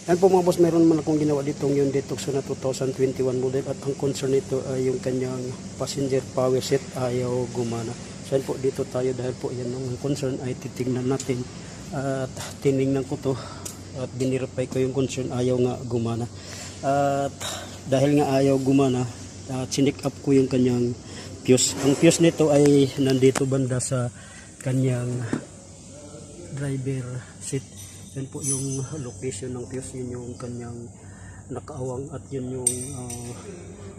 Yan po mga boss, mayroon naman akong ginawa ditong yung Detox na 2021 model at ang concern nito ay yung kanyang passenger power set ayaw gumana. So yan po, dito tayo dahil po yan ang concern ay titignan natin at tinignan ko to at binirapay ko yung concern, ayaw nga gumana. At dahil nga ayaw gumana, sinik up ko yung kanyang fuse. Ang fuse nito ay nandito banda sa kanyang driver seat. Yan po yung location ng fuse, yun yung kanyang nakaawang at yun yung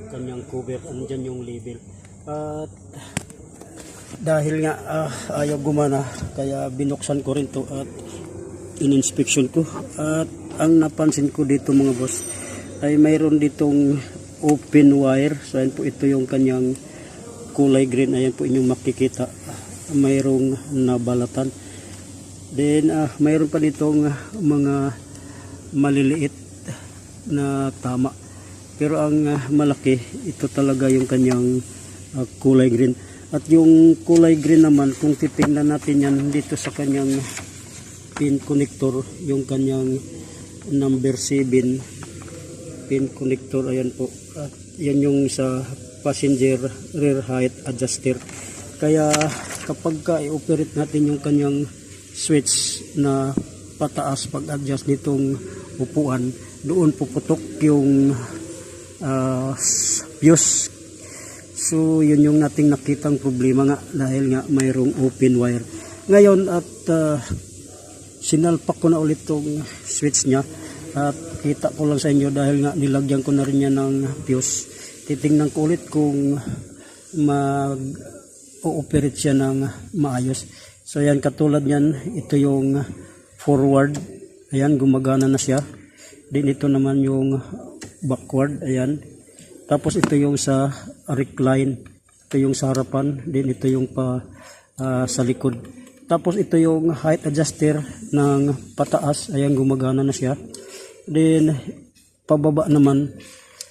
kanyang cover, andyan yung label. At dahil nga ayaw gumana, kaya binuksan ko rin to at in-inspection ko. At ang napansin ko dito mga boss ay mayroon ditong open wire. So ayan po, ito yung kanyang kulay green, ayan po inyong makikita, mayroong nabalatan. Then mayroon pa ditong mga maliliit na tama, pero ang malaki ito talaga yung kanyang kulay green. At yung kulay green naman, kung titingnan natin yan dito sa kanyang pin connector, yung kanyang number 7 pin connector, ayan po, at yan yung sa passenger rear height adjuster. Kaya kapag i-operate natin yung kanyang switch na pataas, pag-adjust nitong upuan, doon puputok yung fuse. So yun yung nating nakitang problema nga, dahil nga mayroong open wire. Ngayon at sinalpak ko na ulit tong switch nya at kita ko lang sa inyo, dahil nga nilagyan ko na rin yan ng fuse. Titingnan ko ulit kung mag-ooperate siya ng maayos. So ayan, katulad yan, ito yung forward, ayan, gumagana na siya. Din ito naman yung backward, ayan. Tapos ito yung sa recline, ito yung sa harapan, din ito yung sa likod. Tapos ito yung height adjuster ng pataas, ayan, gumagana na siya. Then pababa naman,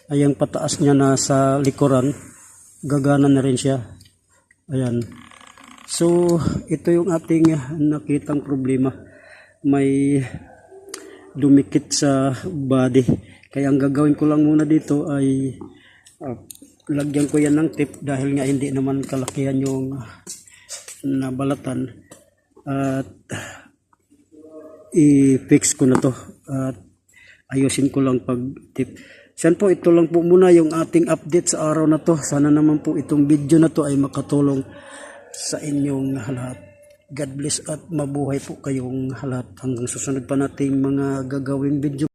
ayan, pataas niya na sa likuran, gagana na rin siya, ayan. So ito yung ating nakitang problema, may dumikit sa body. Kaya ang gagawin ko lang muna dito ay lagyan ko yan ng tip, dahil nga hindi naman kalakihan yung nabalatan, at i-fix ko na to at ayusin ko lang pag tip. Yan po, ito lang po muna yung ating update sa araw na to. Sana naman po itong video na to ay makatulong sa inyong lahat. God bless at mabuhay po kayong lahat. Hanggang susunod pa nating mga gagawing video.